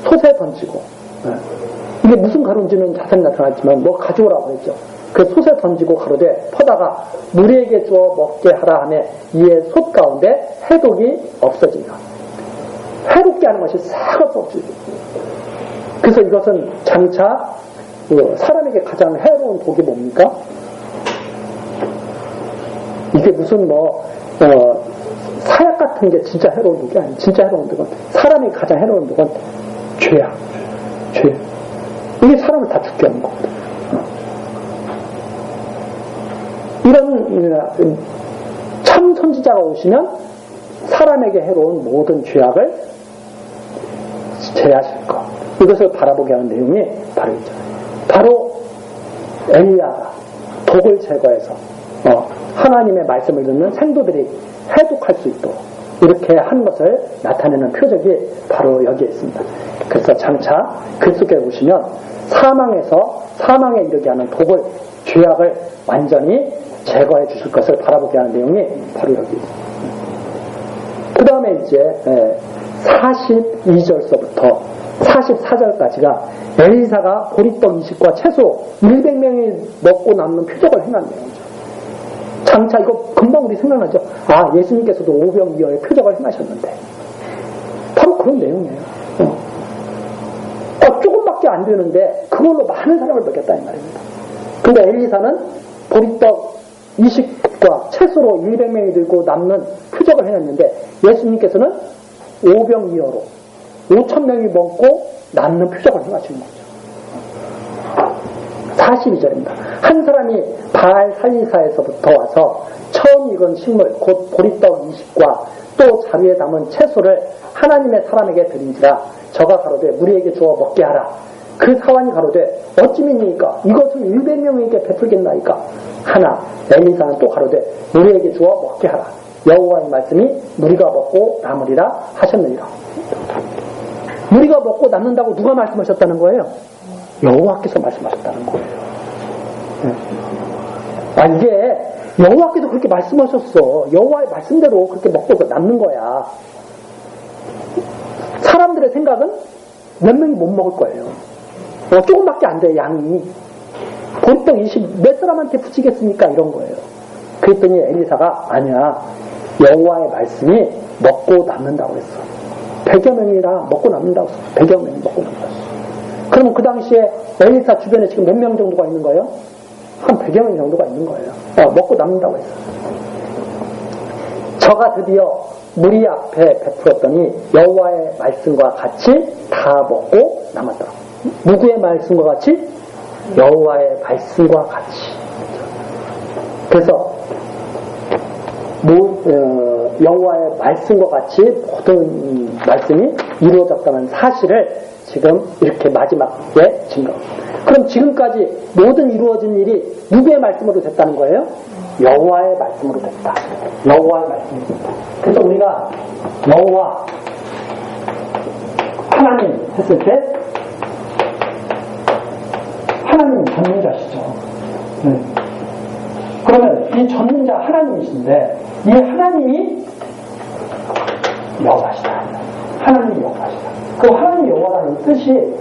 Speaker 2: 솥에 던지고 이게 무슨 가루인지는 자세히 나타나지만 뭐 가져오라고 했죠. 그 솥에 던지고 가로되 퍼다가 무리에게 주어 먹게 하라 하매 이에 솥 가운데 해독이 없어지니라. 해롭게 하는 것이 싹 없어지고. 그래서 이것은 장차 사람에게 가장 해로운 독이 뭡니까? 이게 무슨 사약 같은 게 진짜 해로운 독이 아니에요. 진짜 해로운 독은 사람이 가장 해로운 독은 죄야. 죄. 이게 사람을 다 죽게 하는 겁니다. 이런 참 선지자가 오시면 사람에게 해로운 모든 죄악을 제하실 것. 이것을 바라보게 하는 내용이 바로 있잖아요. 바로 엘리야가 독을 제거해서 하나님의 말씀을 듣는 생도들이 해독할 수 있도록 이렇게 한 것을 나타내는 표적이 바로 여기에 있습니다. 그래서 장차 그리스도께 오시면 사망에서 사망에 이르게 하는 독을 죄악을 완전히 제거해 주실 것을 바라보게 하는 내용이 바로 여기 있습니다. 그 다음에 이제 42절서부터 44절까지가 엘리사가 보리떡 20과 채소 100명이 먹고 남는 표적을 행한 내용이죠. 장차 이거 금방 우리 생각나죠. 예수님께서도 오병이어의 표적을 행하셨는데 바로 그런 내용이에요. 조금밖에 안 되는데 그걸로 많은 사람을 먹였다 이 말입니다. 근데 엘리사는 보리떡 20과 채소로 200명이 들고 남는 표적을 해냈는데 예수님께서는 오병이어로 5,000명이 먹고 남는 표적을 행하시는 거죠. 42절입니다. 한 사람이 바알 살리사에서부터 와서 처음 익은 식물 곧 보리떡 20과 또 자루에 담은 채소를 하나님의 사람에게 드린지라 저가 가로되 무리에게 주어 먹게 하라. 그 사환이 가로되 어찌미니까 이것을 100명에게 베풀겠나이까 하나 엘리사는 또 가로되 무리에게 주어 먹게 하라. 여호와의 말씀이 무리가 먹고 남으리라 하셨느니라. 무리가 먹고 남는다고 누가 말씀하셨다는 거예요? 여호와께서 말씀하셨다는 거예요.
Speaker 1: 이게 여호와께서 그렇게 말씀하셨어. 여호와의 말씀대로 그렇게 먹고 남는 거야. 사람들의 생각은 몇 명이 못 먹을 거예요. 조금밖에 안 돼, 양이. 보리떡 20 몇 사람한테 붙이겠습니까? 이런 거예요. 그랬더니 엘리사가 아니야. 여호와의 말씀이 먹고 남는다고 했어. 100여 명이라 먹고 남는다고 했어. 100여 명이 먹고 남는다고 했어. 그러면 그 당시에 엘리사 주변에 지금 몇 명 정도가 있는 거예요? 한 100여 명 정도가 있는 거예요. 먹고 남는다고 했어. 저가 드디어 무리 앞에 베풀었더니 여호와의 말씀과 같이 다 먹고 남았더라. 누구의 말씀과 같이? 여호와의 말씀과 같이. 그래서 여호와의 말씀과 같이 모든 말씀이 이루어졌다는 사실을 지금 이렇게 마지막에 증거합니다. 그럼 지금까지 모든 이루어진 일이 누구의 말씀으로 됐다는 거예요? 여호와의 말씀으로 됐다. 여호와의 말씀으로 됐다. 그래서 우리가 여호와 하나님 했을 때 하나님 전능자시죠. 그러면 이 전능자 하나님이신데 이 하나님이 여호와시다. 하나님이 여호와시다. 그 하나님이 여호와라는 뜻이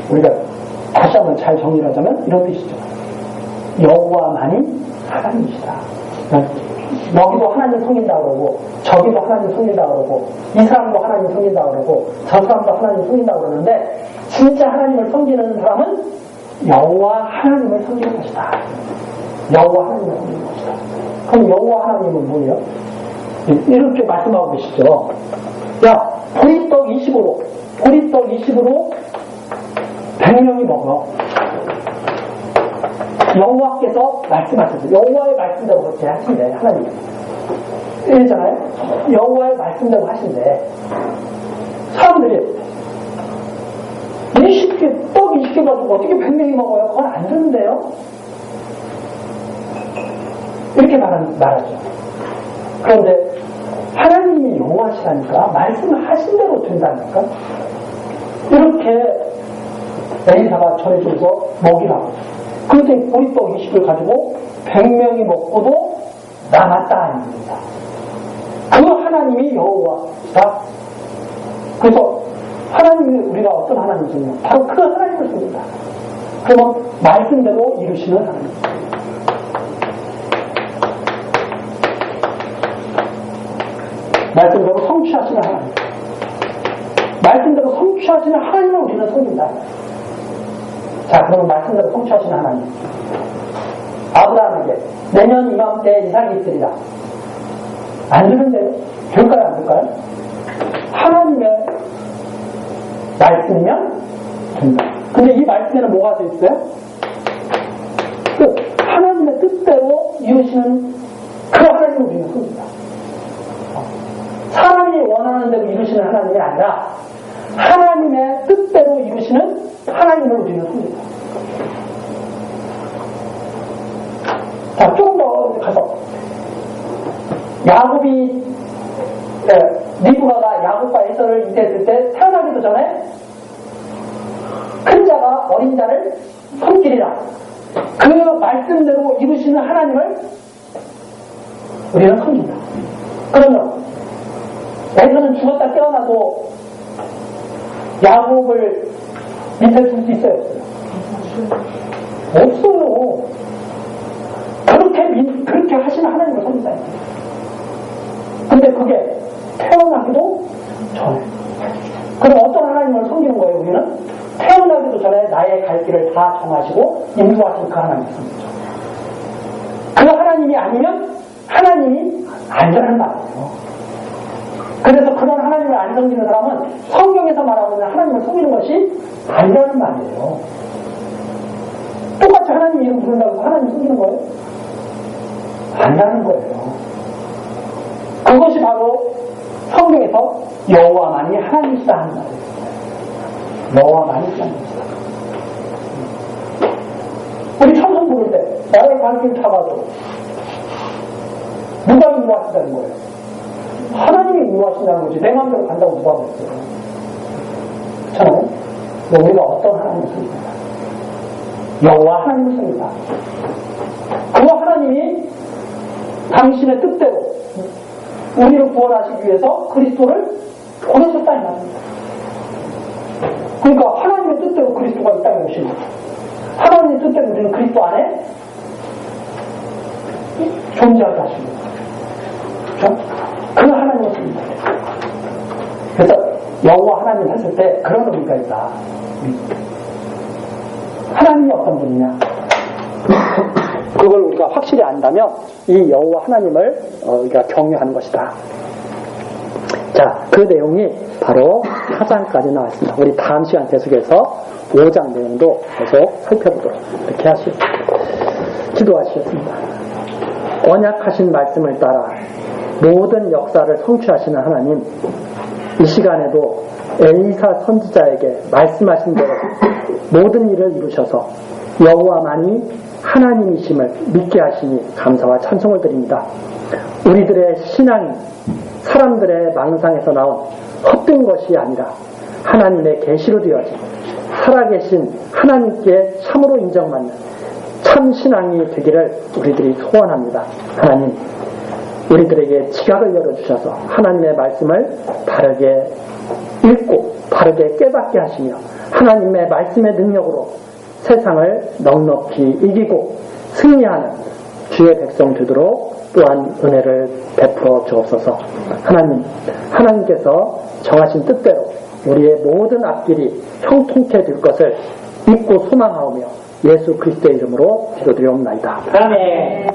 Speaker 1: 우리가 다시 한번 잘 정리를 하자면 이런 뜻이죠. 여호와만이 하나님이시다. 여기도 하나님 섬긴다 그러고 저기도 하나님 섬긴다 그러고 이 사람도 하나님 섬긴다 그러고 저 사람도 하나님 섬긴다 그러는데 진짜 하나님을 섬기는 사람은 여호와 하나님을 섬기는 것이다. 여호와 하나님을 섬기는 것이다. 그럼 여호와 하나님은 뭐예요? 이렇게 말씀하고 계시죠. 야, 보리떡 20으로 100명이 먹어. 여호와께서 말씀하셨어요. 여호와의 말씀대로 그렇게 하신대, 하나님. 이랬잖아요. 여호와의 말씀대로 하신대. 사람들이 20개, 떡 20개 가지고 어떻게 100명이 먹어요? 그건 안 되는데요? 이렇게 말하죠. 그런데 하나님이 여호와시라니까 말씀하신 대로 된다니까. 이렇게 엘리사가 전해줘서 먹이라고. 그런데 보리떡 20을 가지고 100명이 먹고도 남았다 아닙니다. 그 하나님이 여호와시다. 그래서 하나님이 우리가 어떤 하나님이냐? 바로 그 하나님을 씁니다. 그러면 말씀대로 이루시는 하나님. 말씀대로 성취하시는 하나님. 말씀대로 성취하시는 하나님을 우리는 섬긴다. 자, 그러면 말씀대로 성취하시는 하나님. 아브라함에게 내년 이맘때 이삭이 있으리라. 안 되는데요? 될까요? 안 될까요? 하나님의 말씀이면 된다. 근데 이 말씀에는 뭐가 써 있어요? 그 하나님의 뜻대로 이루시는 그 하나님을 우리는 섬깁니다. 사람이 원하는 대로 이루시는 하나님이 아니라 하나님의 뜻대로 이루시는 하나님을 우리는 섬깁니다. 자, 조금 더 가서 야곱이 리브가가 야곱과 에서를 잉태했을 때 태어나기도 전에 큰 자가 어린 자를 섬기리라. 그 말씀대로 이루시는 하나님을 우리는 섬깁니다. 그러면 에서는 죽었다 깨어나도 야곱을 밑에 둘 수 있어요? 없어요. 그렇게 하시는 하나님을 섬긴다. 근데 그게 태어나기도 전에. 그럼 어떤 하나님을 섬기는 거예요, 우리는? 태어나기도 전에 나의 갈 길을 다 정하시고 인도하신 그 하나님을 섬기죠. 그 하나님이 아니면 하나님이 아니라는 말이에요. 그래서 그런 하나님을 안 섬기는 사람은 성경에서 말하는 하나님을 섬기는 것이 아니라는 말이에요. 똑같이 하나님 이름 부른다고 하나님 섬기는 거예요? 아니라는 거예요. 그것이 바로 성경에서 여호와만이 하나님이시다 하는 말이에요. 여호와만이 하나님이시다. 우리 찬송 부를 때 나의 관계를 타가지고 누가 인도하신다는 거예요? 하나님이 인도하신다는 거지. 내 마음대로 간다고 누가 그랬어요? 그렇잖아요? 우리가 어떤 하나님을 섬깁니다. 여호와 하나님을 섬깁니다.
Speaker 2: 당신의 뜻대로 우리를 구원하시기 위해서 그리스도를 보내셨다는 말입니다. 그러니까 하나님의 뜻대로 그리스도가 이 땅에 오신 거죠. 하나님의 뜻대로 우리는 그리스도 안에 존재하게 하신 거죠. 그렇죠? 그 하나님의 뜻입니다. 그래서 여호와 하나님 했을 때 그런 의미가 있다. 하나님이 어떤 분이냐? 그걸 우리가 확실히 안다면 이 여호와 하나님을 우리가 경외하는 것이다. 자, 그 내용이 바로 4장까지 나왔습니다. 우리 다음 시간 계속해서 5장 내용도 계속 살펴보도록 이렇게 하시겠습니다. 기도하시겠습니다. 언약하신 말씀을 따라 모든 역사를 성취하시는 하나님, 이 시간에도 엘리사 선지자에게 말씀하신 대로 모든 일을 이루셔서 여호와만이 하나님이심을 믿게 하시니 감사와 찬송을 드립니다. 우리들의 신앙이 사람들의 망상에서 나온 헛된 것이 아니라 하나님의 계시로 되어진 살아계신 하나님께 참으로 인정받는 참 신앙이 되기를 우리들이 소원합니다. 하나님, 우리들에게 지각을 열어주셔서 하나님의 말씀을 바르게 읽고 바르게 깨닫게 하시며 하나님의 말씀의 능력으로 세상을 넉넉히 이기고 승리하는 주의 백성 되도록 또한 은혜를 베풀어 주옵소서. 하나님께서 정하신 뜻대로 우리의 모든 앞길이 형통케 될 것을 믿고 소망하오며 예수 그리스도의 이름으로 기도드리옵나이다.
Speaker 1: 아멘.